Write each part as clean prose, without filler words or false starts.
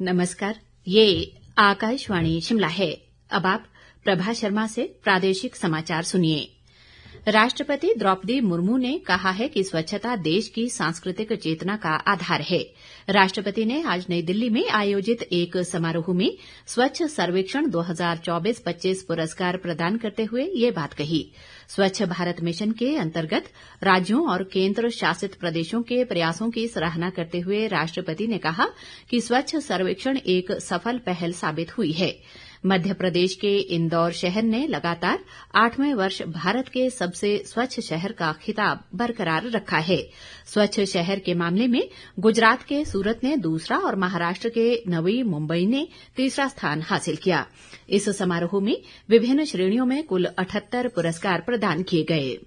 नमस्कार, ये आकाशवाणी शिमला है। अब आप प्रभा शर्मा से प्रादेशिक समाचार सुनिए। राष्ट्रपति द्रौपदी मुर्मू ने कहा है कि स्वच्छता देश की सांस्कृतिक चेतना का आधार है। राष्ट्रपति ने आज नई दिल्ली में आयोजित एक समारोह में स्वच्छ सर्वेक्षण 2024-25 पुरस्कार प्रदान करते हुए ये बात कही। स्वच्छ भारत मिशन के अंतर्गत राज्यों और केंद्र शासित प्रदेशों के प्रयासों की सराहना करते हुए राष्ट्रपति ने कहा कि स्वच्छ सर्वेक्षण एक सफल पहल साबित हुई है। मध्य प्रदेश के इंदौर शहर ने लगातार 8वें वर्ष भारत के सबसे स्वच्छ शहर का खिताब बरकरार रखा है। स्वच्छ शहर के मामले में गुजरात के सूरत ने दूसरा और महाराष्ट्र के नवी मुंबई ने तीसरा स्थान हासिल किया। इस समारोह में विभिन्न श्रेणियों में कुल 78 पुरस्कार प्रदान किए गए।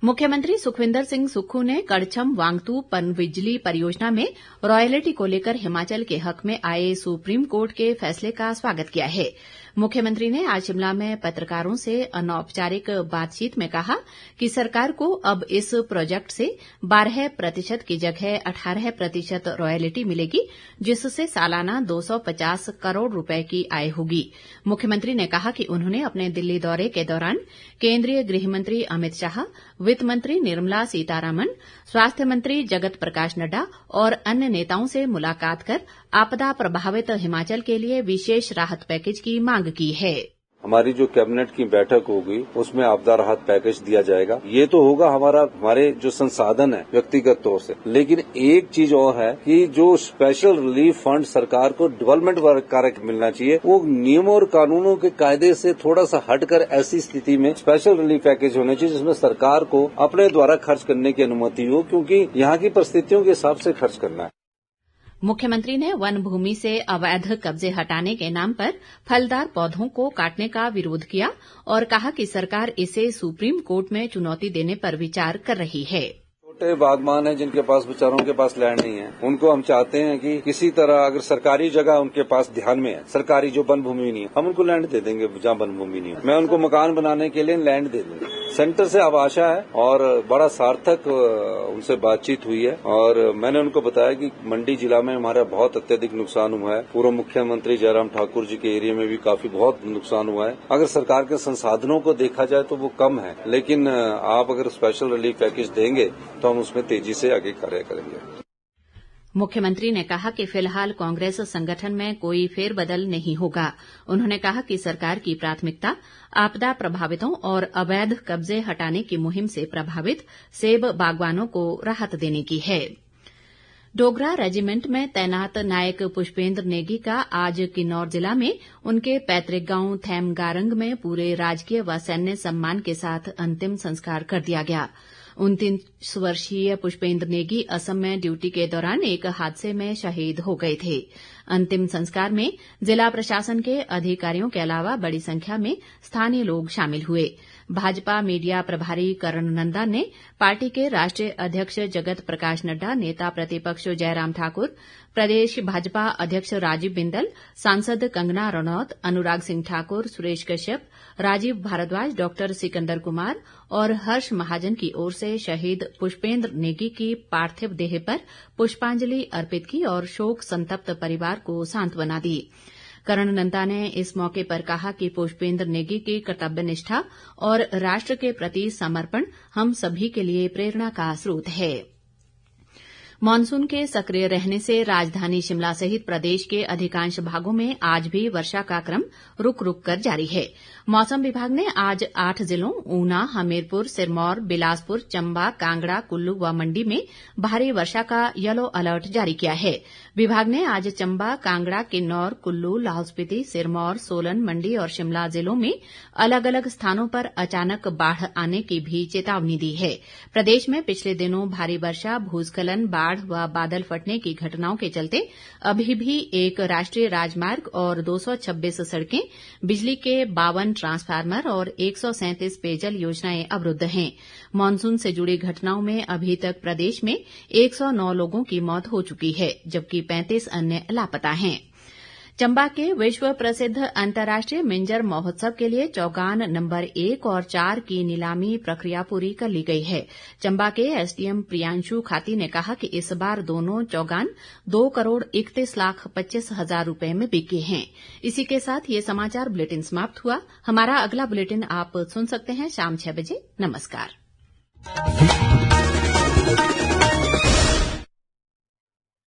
मुख्यमंत्री सुखविंदर सिंह सुक्खू ने कड़छम वांगतू पनबिजली परियोजना में रॉयल्टी को लेकर हिमाचल के हक में आए सुप्रीम कोर्ट के फैसले का स्वागत किया है। मुख्यमंत्री ने आज शिमला में पत्रकारों से अनौपचारिक बातचीत में कहा कि सरकार को अब इस प्रोजेक्ट से 12% की जगह 18% रॉयल्टी मिलेगी, जिससे सालाना 250 करोड़ रुपए की आय होगी। मुख्यमंत्री ने कहा कि उन्होंने अपने दिल्ली दौरे के दौरान केंद्रीय गृह मंत्री अमित शाह, वित्त मंत्री निर्मला सीतारामन, स्वास्थ्य मंत्री जगत प्रकाश नड्डा और अन्य नेताओं से मुलाकात कर आपदा प्रभावित हिमाचल के लिए विशेष राहत पैकेज की मांग की है। हमारी जो कैबिनेट की बैठक होगी उसमें आपदा राहत पैकेज दिया जाएगा। ये तो होगा हमारे जो संसाधन है व्यक्तिगत तौर से, लेकिन एक चीज और है कि जो स्पेशल रिलीफ फंड सरकार को डेवलपमेंट कार्य मिलना चाहिए, वो नियमों और कानूनों के कायदे से थोड़ा सा हटकर ऐसी स्थिति में स्पेशल रिलीफ पैकेज होने चाहिए जिसमें सरकार को अपने द्वारा खर्च करने की अनुमति हो, क्योंकि यहाँ की परिस्थितियों के हिसाब से खर्च करना है। मुख्यमंत्री ने वन भूमि से अवैध कब्जे हटाने के नाम पर फलदार पौधों को काटने का विरोध किया और कहा कि सरकार इसे सुप्रीम कोर्ट में चुनौती देने पर विचार कर रही है। छोटे बागबान हैं जिनके पास बेचारों के पास लैंड नहीं है, उनको हम चाहते हैं कि किसी तरह अगर सरकारी जगह उनके पास ध्यान में है, सरकारी जो वन भूमि नहीं है, हम उनको लैंड दे देंगे जहाँ वन भूमि नहीं है। मैं उनको मकान बनाने के लिए लैंड दे दूंगा। सेंटर से अब आशा है और बड़ा सार्थक उनसे बातचीत हुई है और मैंने उनको बताया कि मंडी जिला में हमारा बहुत अत्यधिक नुकसान हुआ है। पूर्व मुख्यमंत्री जयराम ठाकुर जी के एरिया में भी काफी बहुत नुकसान हुआ है। अगर सरकार के संसाधनों को देखा जाए तो वो कम है, लेकिन आप अगर स्पेशल रिलीफ पैकेज देंगे तो हम उसमें तेजी से आगे कार्य करेंगे। मुख्यमंत्री ने कहा कि फिलहाल कांग्रेस संगठन में कोई फेरबदल नहीं होगा। उन्होंने कहा कि सरकार की प्राथमिकता आपदा प्रभावितों और अवैध कब्जे हटाने की मुहिम से प्रभावित सेब बागवानों को राहत देने की है। डोगरा रेजिमेंट में तैनात नायक पुष्पेंद्र नेगी का आज किन्नौर जिला में उनके पैतृक गांव थैमगारंग में पूरे राजकीय व सैन्य सम्मान के साथ अंतिम संस्कार कर दिया गया। 29 वर्षीय पुष्पेंद्र नेगी असम में ड्यूटी के दौरान एक हादसे में शहीद हो गए थे। अंतिम संस्कार में जिला प्रशासन के अधिकारियों के अलावा बड़ी संख्या में स्थानीय लोग शामिल हुए। भाजपा मीडिया प्रभारी कर्ण नंदा ने पार्टी के राष्ट्रीय अध्यक्ष जगत प्रकाश नड्डा, नेता प्रतिपक्ष जयराम ठाकुर, प्रदेश भाजपा अध्यक्ष राजीव बिंदल, सांसद कंगना रनौत, अनुराग सिंह ठाकुर, सुरेश कश्यप, राजीव भारद्वाज, डॉक्टर सिकंदर कुमार और हर्ष महाजन की ओर से शहीद पुष्पेंद्र नेगी की पार्थिव देह पर पुष्पांजलि अर्पित की और शोक संतप्त परिवार को सांत्वना दी। कर्ण नंदा ने इस मौके पर कहा कि पुष्पेंद्र नेगी की कर्तव्य निष्ठा और राष्ट्र के प्रति समर्पण हम सभी के लिए प्रेरणा का स्रोत है। मानसून के सक्रिय रहने से राजधानी शिमला सहित प्रदेश के अधिकांश भागों में आज भी वर्षा का क्रम रुक रुक कर जारी है। मौसम विभाग ने आज 8 जिलों ऊना, हमीरपुर, सिरमौर, बिलासपुर, चंबा, कांगड़ा, कुल्लू व मंडी में भारी वर्षा का येलो अलर्ट जारी किया है। विभाग ने आज चंबा, कांगड़ा, किन्नौर, कुल्लू, लाहौल स्पीति, सिरमौर, सोलन, मंडी और शिमला जिलों में अलग अलग स्थानों पर अचानक बाढ़ आने की भी चेतावनी दी है। प्रदेश में पिछले दिनों भारी वर्षा, भूस्खलन, बाढ़ व बादल फटने की घटनाओं के चलते अभी भी एक राष्ट्रीय राजमार्ग और 226 सड़कें, बिजली के 52 ट्रांसफार्मर और 137 पेयजल योजनाएं अवरुद्ध हैं। मानसून से जुड़ी घटनाओं में अभी तक प्रदेश में 109 लोगों की मौत हो चुकी है, जबकि 35 अन्य लापता हैं। चंबा के विश्व प्रसिद्ध अंतर्राष्ट्रीय मिंजर महोत्सव के लिए चौगान नंबर 1 और 4 की नीलामी प्रक्रिया पूरी कर ली गई है। चंबा के एसडीएम प्रियांशु खाती ने कहा कि इस बार दोनों चौगान 2,31,25,000 रुपए में बिके हैं। इसी के साथ ये समाचार बुलेटिन समाप्त हुआ। हमारा अगला बुलेटिन आप सुन सकते हैं शाम 6 बजे। नमस्कार।